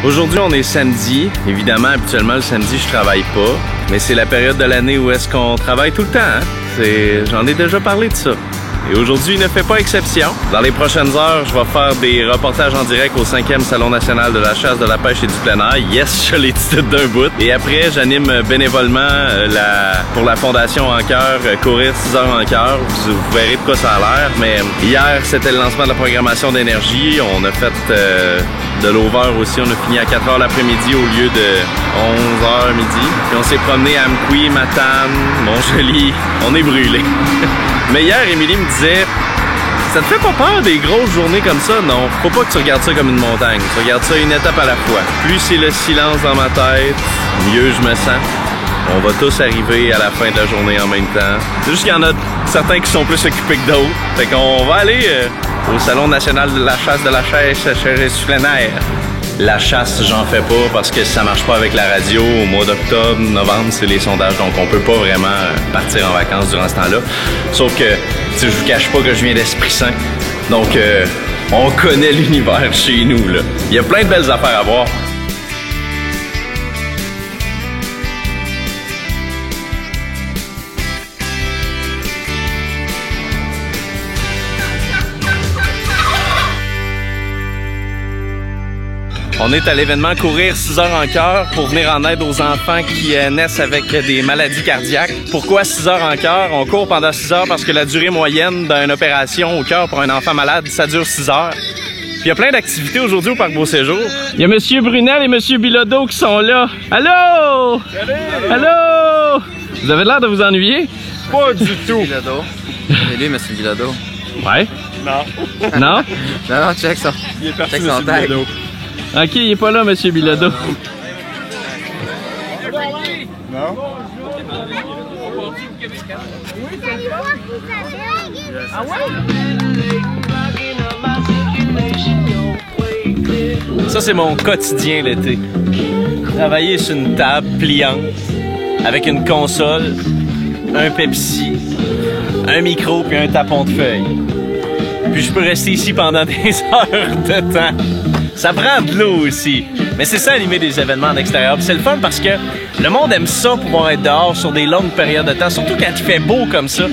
Aujourd'hui, on est samedi. Évidemment, habituellement, le samedi, je travaille pas. Mais c'est la période de l'année où est-ce qu'on travaille tout le temps. Hein? J'en ai déjà parlé de ça. Et aujourd'hui, il ne fait pas exception. Dans les prochaines heures, je vais faire des reportages en direct au 5e Salon national de la chasse, de la pêche et du plein air. Yes, je l'ai dit tout d'un bout. Et après, j'anime bénévolement pour la Fondation En Cœur, Courir 6 heures en cœur. Vous verrez de quoi ça a l'air. Mais hier, c'était le lancement de la programmation d'énergie. On a fait de l'over aussi. On a fini à 4 heures l'après-midi au lieu de 11 heures midi. Puis on s'est promené à Amqui, Matane, Montjoli. On est brûlés. Mais hier, Émilie me disait, ça te fait pas peur des grosses journées comme ça? Non, faut pas que tu regardes ça comme une montagne. Tu regardes ça une étape à la fois. Plus c'est le silence dans ma tête, mieux je me sens. On va tous arriver à la fin de la journée en même temps. C'est juste qu'il y en a certains qui sont plus occupés que d'autres. Fait qu'on va aller au Salon national de la chasse, de la chasse et du plein air. La chasse, j'en fais pas parce que ça marche pas avec la radio. Au mois d'octobre, novembre, c'est les sondages, donc on peut pas vraiment partir en vacances durant ce temps-là. Sauf que, je vous cache pas que je viens d'Esprit Saint. Donc, on connaît l'univers chez nous, là. Il y a plein de belles affaires à voir. On est à l'événement Courir 6 heures en cœur pour venir en aide aux enfants qui naissent avec des maladies cardiaques. Pourquoi 6 heures en cœur? On court pendant 6 heures parce que la durée moyenne d'une opération au cœur pour un enfant malade, ça dure 6 heures. Puis il y a plein d'activités aujourd'hui au Parc Beau-Séjour. Il y a Monsieur Brunel et Monsieur Bilodeau qui sont là. Allô? Salut! Allô? Vous avez l'air de vous ennuyer? Pas du tout. Bilodeau. C'est lui, Monsieur Bilodeau. Ouais? Non. Non? Non, check ça. Il est parti, check son tag. Bilodeau. Ok, il est pas là, Monsieur Bilodeau. Non? Ça, c'est mon quotidien l'été. Travailler sur une table pliante, avec une console, un Pepsi, un micro puis un tapon de feuilles. Puis je peux rester ici pendant des heures de temps. Ça prend de l'eau aussi. Mais c'est ça, animer des événements en extérieur. C'est le fun parce que le monde aime ça, pouvoir être dehors sur des longues périodes de temps, surtout quand il fait beau comme ça.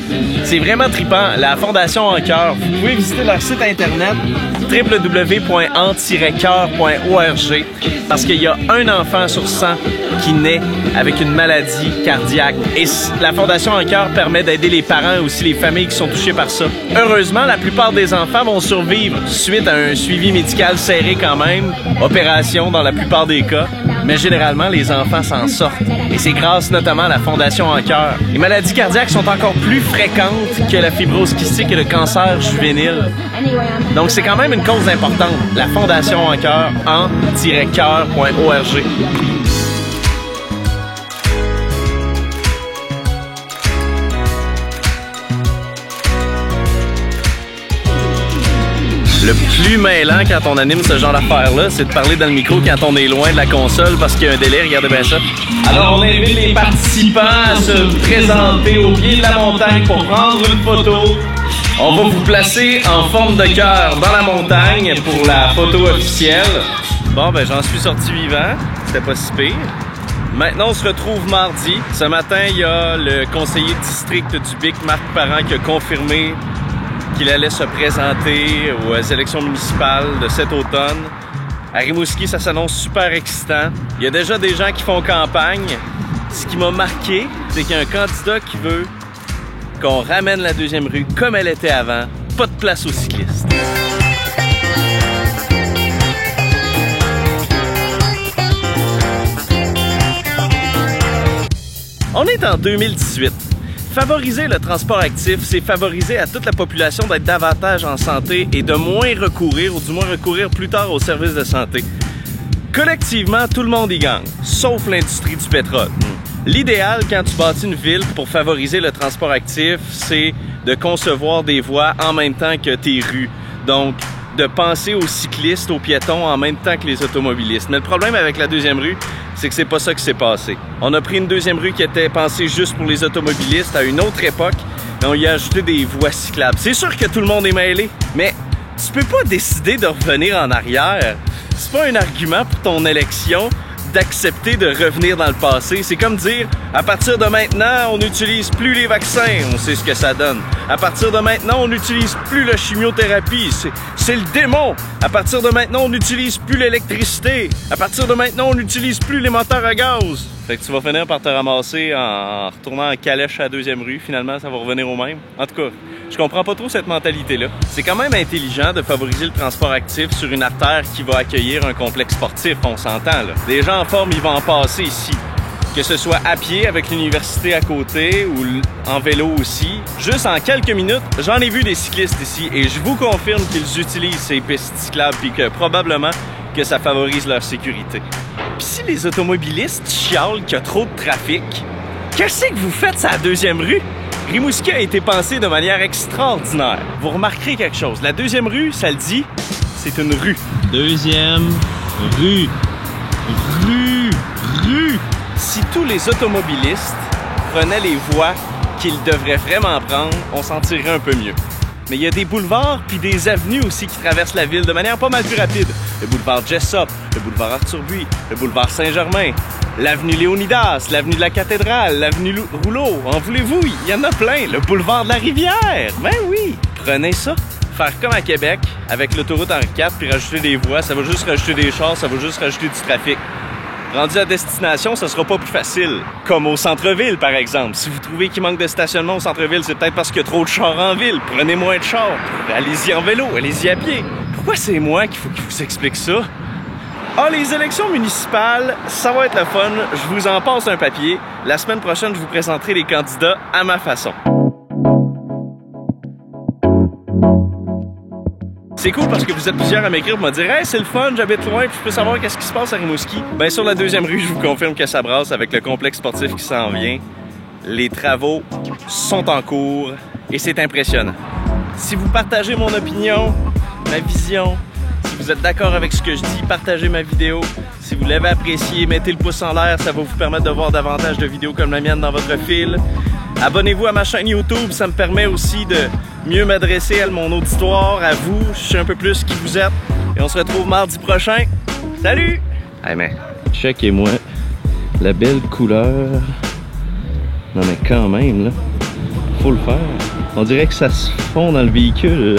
C'est vraiment trippant. La Fondation En Cœur, vous pouvez visiter leur site internet www.en-coeur.org parce qu'il y a un enfant sur 100 qui naît avec une maladie cardiaque. Et la Fondation En Cœur permet d'aider les parents et aussi les familles qui sont touchées par ça. Heureusement, la plupart des enfants vont survivre suite à un suivi médical serré quand même, opération dans la plupart des cas, mais généralement, les enfants s'en sortent. Et c'est grâce notamment à la Fondation En Cœur. Les maladies cardiaques sont encore plus fréquentes que la fibrose kystique et le cancer juvénile. Donc, c'est quand même une cause importante. La Fondation En Cœur, en-coeur.org. Le plus mêlant quand on anime ce genre d'affaires-là, c'est de parler dans le micro quand on est loin de la console parce qu'il y a un délai, regardez bien ça. Alors on invite les participants à se présenter au pied de la montagne pour prendre une photo. On va vous placer en forme de cœur dans la montagne pour la photo officielle. Bon, ben j'en suis sorti vivant, c'était pas si pire. Maintenant, on se retrouve mardi. Ce matin, il y a le conseiller district du BIC, Marc Parent, qui a confirmé qu'il allait se présenter aux élections municipales de cet automne. À Rimouski, ça s'annonce super excitant. Il y a déjà des gens qui font campagne. Ce qui m'a marqué, c'est qu'il y a un candidat qui veut qu'on ramène la deuxième rue comme elle était avant. Pas de place aux cyclistes. On est en 2018. Favoriser le transport actif, c'est favoriser à toute la population d'être davantage en santé et de moins recourir, ou du moins recourir plus tard aux services de santé. Collectivement, tout le monde y gagne, sauf l'industrie du pétrole. L'idéal quand tu bâtis une ville pour favoriser le transport actif, c'est de concevoir des voies en même temps que tes rues. Donc, de penser aux cyclistes, aux piétons en même temps que les automobilistes. Mais le problème avec la deuxième rue, c'est que c'est pas ça qui s'est passé. On a pris une deuxième rue qui était pensée juste pour les automobilistes à une autre époque et on y a ajouté des voies cyclables. C'est sûr que tout le monde est mêlé, mais Tu peux pas décider de revenir en arrière. C'est pas un argument pour ton élection d'accepter de revenir dans le passé. C'est comme dire, à partir de maintenant, on n'utilise plus les vaccins. On sait ce que ça donne. À partir de maintenant, on n'utilise plus la chimiothérapie. C'est le démon. À partir de maintenant, on n'utilise plus l'électricité. À partir de maintenant, on n'utilise plus les moteurs à gaz. Fait que tu vas finir par te ramasser en retournant en calèche à la 2e rue. Finalement, ça va revenir au même. En tout cas, je comprends pas trop cette mentalité-là. C'est quand même intelligent de favoriser le transport actif sur une artère qui va accueillir un complexe sportif, on s'entend là. Des gens en forme, ils vont en passer ici. Que ce soit à pied avec l'université à côté ou en vélo aussi. Juste en quelques minutes, j'en ai vu des cyclistes ici et je vous confirme qu'ils utilisent ces pistes cyclables puis que probablement que ça favorise leur sécurité. Puis si les automobilistes chialent qu'il y a trop de trafic, qu'est-ce que vous faites sur la 2e rue? Rimouski a été pensé de manière extraordinaire. Vous remarquerez quelque chose. La 2e rue, ça le dit, c'est une rue. 2e rue. Rue. Si tous les automobilistes prenaient les voies qu'ils devraient vraiment prendre, on s'en tirerait un peu mieux. Mais il y a des boulevards puis des avenues aussi qui traversent la ville de manière pas mal plus rapide. Le boulevard Jessop, le boulevard Arthur-Buis, le boulevard Saint-Germain, l'avenue Léonidas, l'avenue de la Cathédrale, l'avenue Rouleau. En voulez-vous? Il y en a plein. Le boulevard de la Rivière. Ben oui. Prenez ça. Faire comme à Québec, avec l'autoroute Henri IV, puis rajouter des voies, ça va juste rajouter des chars, ça va juste rajouter du trafic. Rendu à destination, ça sera pas plus facile. Comme au centre-ville, par exemple. Si vous trouvez qu'il manque de stationnement au centre-ville, c'est peut-être parce qu'il y a trop de chars en ville. Prenez moins de chars. Allez-y en vélo, allez-y à pied. Pourquoi c'est moi qu'il faut qu'il vous explique ça? Ah, les élections municipales, ça va être le fun. Je vous en passe un papier. La semaine prochaine, je vous présenterai les candidats à ma façon. C'est cool parce que vous êtes plusieurs à m'écrire pour me dire « Hey, c'est le fun, j'habite loin, puis je peux savoir qu'est-ce qui se passe à Rimouski. » Ben sur la 2e rue, je vous confirme que ça brasse avec le complexe sportif qui s'en vient. Les travaux sont en cours et c'est impressionnant. Si vous partagez mon opinion, ma vision, si vous êtes d'accord avec ce que je dis, partagez ma vidéo. Si vous l'avez apprécié, mettez le pouce en l'air, ça va vous permettre de voir davantage de vidéos comme la mienne dans votre fil. Abonnez-vous à ma chaîne YouTube, ça me permet aussi de mieux m'adresser à mon auditoire, à vous. Je sais un peu plus qui vous êtes. Et on se retrouve mardi prochain. Salut! Hey mais, checkez-moi la belle couleur. Non mais quand même, là, faut le faire. On dirait que ça se fond dans le véhicule.